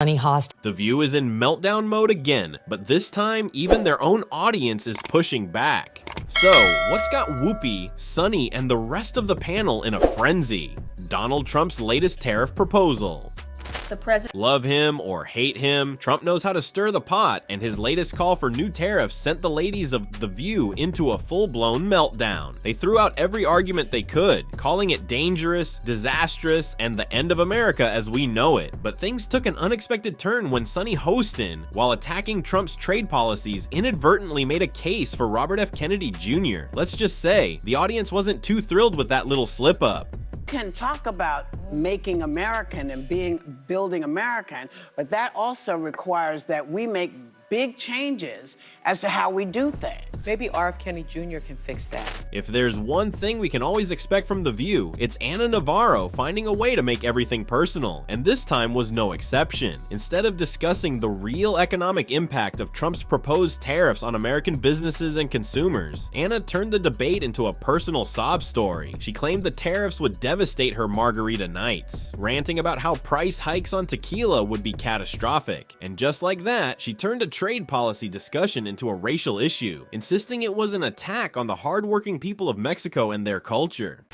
Sunny Host. The View is in meltdown mode again, but this time even their own audience is pushing back. So, what's got Whoopi, Sunny, and the rest of the panel in a frenzy? Donald Trump's latest tariff proposal. The president. Love him or hate him, Trump knows how to stir the pot, and his latest call for new tariffs sent the ladies of The View into a full-blown meltdown. They threw out every argument they could, calling it dangerous, disastrous, and the end of America as we know it. But things took an unexpected turn when Sunny Hostin, while attacking Trump's trade policies, inadvertently made a case for Robert F. Kennedy Jr. Let's just say, the audience wasn't too thrilled with that little slip-up. Can talk about making American and building American, but that also requires that we make big changes as to how we do things. Maybe RFK Jr. can fix that. If there's one thing we can always expect from The View, it's Anna Navarro finding a way to make everything personal, and this time was no exception. Instead of discussing the real economic impact of Trump's proposed tariffs on American businesses and consumers, Anna turned the debate into a personal sob story. She claimed the tariffs would devastate her margarita nights, ranting about how price hikes on tequila would be catastrophic. And just like that, she turned a trade policy discussion into a racial issue, insisting it was an attack on the hardworking people of Mexico and their culture.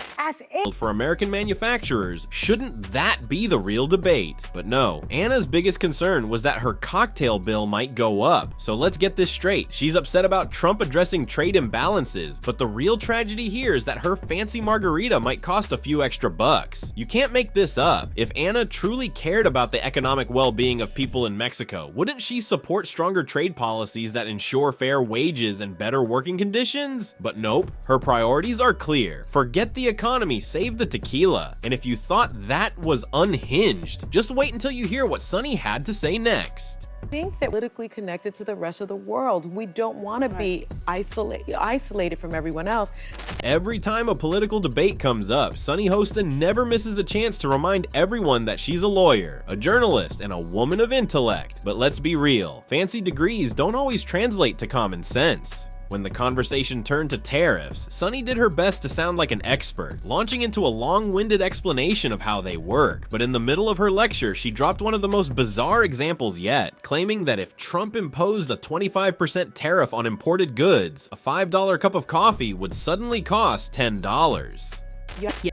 For American manufacturers, shouldn't that be the real debate? But no, Anna's biggest concern was that her cocktail bill might go up. So let's get this straight. She's upset about Trump addressing trade imbalances, but the real tragedy here is that her fancy margarita might cost a few extra bucks. You can't make this up. If Anna truly cared about the economic well-being of people in Mexico, wouldn't she support stronger trade policies that ensure fair wages and better working conditions? But nope, her priorities are clear. Forget the economy, save the tequila. And if you thought that was unhinged, just wait until you hear what Sunny had to say next. I think that politically connected to the rest of the world. We don't want to be isolated from everyone else. Every time a political debate comes up, Sunny Hostin never misses a chance to remind everyone that she's a lawyer, a journalist, and a woman of intellect. But let's be real, fancy degrees don't always translate to common sense. When the conversation turned to tariffs, Sunny did her best to sound like an expert, launching into a long-winded explanation of how they work. But in the middle of her lecture, she dropped one of the most bizarre examples yet, claiming that if Trump imposed a 25% tariff on imported goods, a $5 cup of coffee would suddenly cost $10.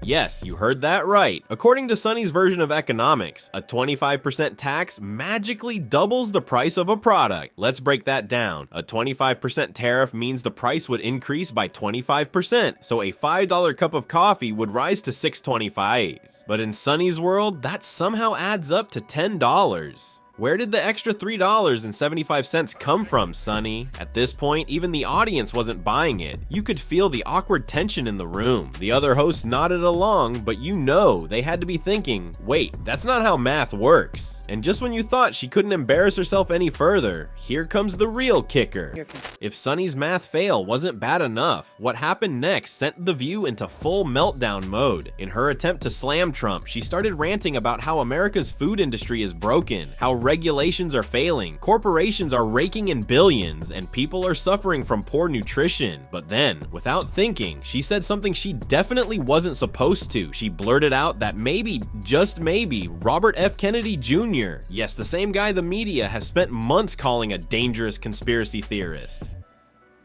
Yes, you heard that right. According to Sunny's version of economics, a 25% tax magically doubles the price of a product. Let's break that down. A 25% tariff means the price would increase by 25%, so a $5 cup of coffee would rise to $6.25. But in Sunny's world, that somehow adds up to $10. Where did the extra $3.75 come from, Sunny? At this point, even the audience wasn't buying it. You could feel the awkward tension in the room. The other hosts nodded along, but you know they had to be thinking, wait, that's not how math works. And just when you thought she couldn't embarrass herself any further, here comes the real kicker. If Sunny's math fail wasn't bad enough, what happened next sent The View into full meltdown mode. In her attempt to slam Trump, she started ranting about how America's food industry is broken, how regulations are failing, corporations are raking in billions, and people are suffering from poor nutrition. But then, without thinking, she said something she definitely wasn't supposed to. She blurted out that maybe, just maybe, Robert F. Kennedy Jr., yes, the same guy the media has spent months calling a dangerous conspiracy theorist,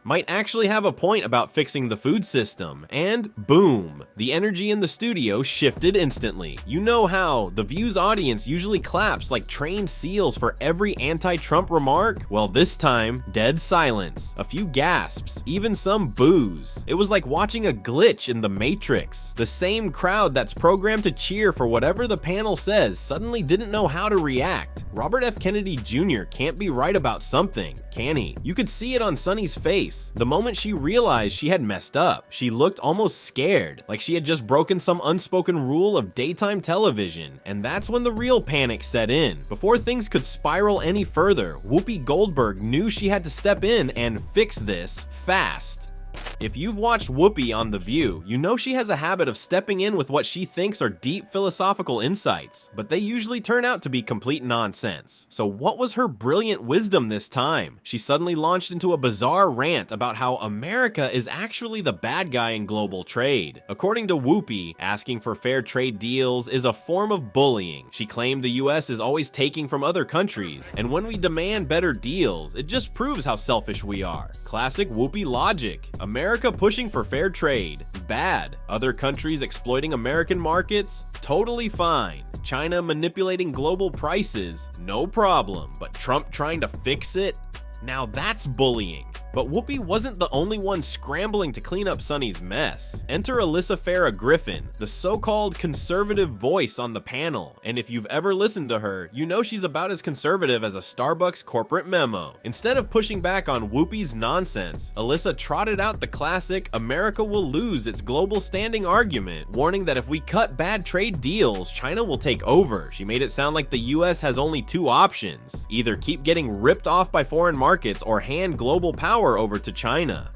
might actually have a point about fixing the food system, and boom, the energy in the studio shifted instantly. You know how The View's audience usually claps like trained seals for every anti-Trump remark? Well, this time, dead silence, a few gasps, even some boos. It was like watching a glitch in the Matrix. The same crowd that's programmed to cheer for whatever the panel says suddenly didn't know how to react. Robert F. Kennedy Jr. can't be right about something, can he? You could see it on Sunny's face. The moment she realized she had messed up, she looked almost scared, like she had just broken some unspoken rule of daytime television. And that's when the real panic set in. Before things could spiral any further, Whoopi Goldberg knew she had to step in and fix this fast. If you've watched Whoopi on The View, you know she has a habit of stepping in with what she thinks are deep philosophical insights, but they usually turn out to be complete nonsense. So what was her brilliant wisdom this time? She suddenly launched into a bizarre rant about how America is actually the bad guy in global trade. According to Whoopi, asking for fair trade deals is a form of bullying. She claimed the US is always taking from other countries, and when we demand better deals, it just proves how selfish we are. Classic Whoopi logic. America pushing for fair trade, bad. Other countries exploiting American markets, totally fine. China manipulating global prices, no problem. But Trump trying to fix it? Now that's bullying. But Whoopi wasn't the only one scrambling to clean up Sunny's mess. Enter Alyssa Farah Griffin, the so-called conservative voice on the panel, and if you've ever listened to her, you know she's about as conservative as a Starbucks corporate memo. Instead of pushing back on Whoopi's nonsense, Alyssa trotted out the classic "America will lose its global standing" argument, warning that if we cut bad trade deals, China will take over. She made it sound like the US has only two options: either keep getting ripped off by foreign markets or hand global power over to China.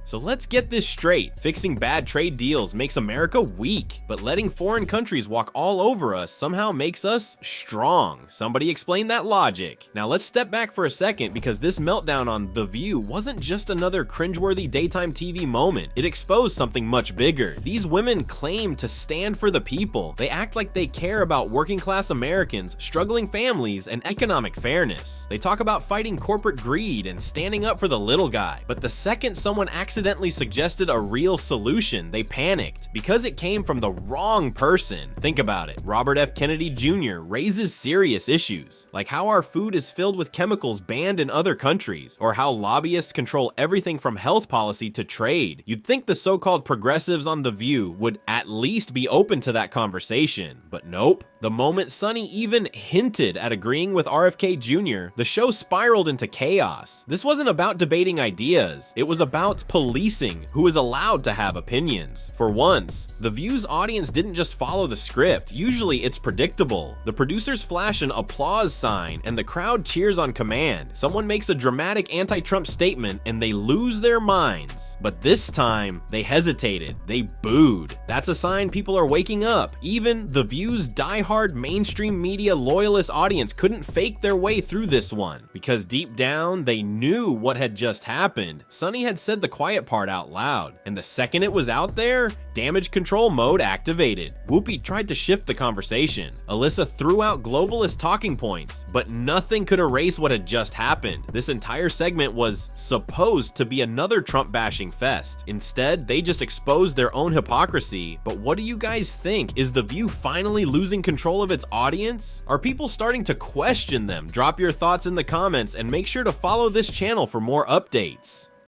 So let's get this straight. Fixing bad trade deals makes America weak, but letting foreign countries walk all over us somehow makes us strong. Somebody explain that logic. Now let's step back for a second, because this meltdown on The View wasn't just another cringeworthy daytime TV moment. It exposed something much bigger. These women claim to stand for the people. They act like they care about working class Americans, struggling families, and economic fairness. They talk about fighting corporate greed and standing up for the little guy. But the second someone accidentally suggested a real solution, they panicked because it came from the wrong person. Think about it. Robert F. Kennedy Jr. raises serious issues, like how our food is filled with chemicals banned in other countries, or how lobbyists control everything from health policy to trade. You'd think the so-called progressives on The View would at least be open to that conversation, but nope. The moment Sunny even hinted at agreeing with RFK Jr., the show spiraled into chaos. This wasn't about debating ideas, it was about policing who is allowed to have opinions. For once, The View's audience didn't just follow the script. Usually it's predictable. The producers flash an applause sign and the crowd cheers on command. Someone makes a dramatic anti-Trump statement and they lose their minds. But this time, they hesitated. They booed. That's a sign people are waking up. Even The View's diehard mainstream media loyalist audience couldn't fake their way through this one, because deep down, they knew what had just happened. Sunny had said the quiet part out loud, and the second it was out there, damage control mode activated. Whoopi tried to shift the conversation. Alyssa threw out globalist talking points, but nothing could erase what had just happened. This entire segment was supposed to be another Trump bashing fest. Instead, they just exposed their own hypocrisy. But what do you guys think? Is The View finally losing control of its audience? Are people starting to question them? Drop your thoughts in the comments and make sure to follow this channel for more updates.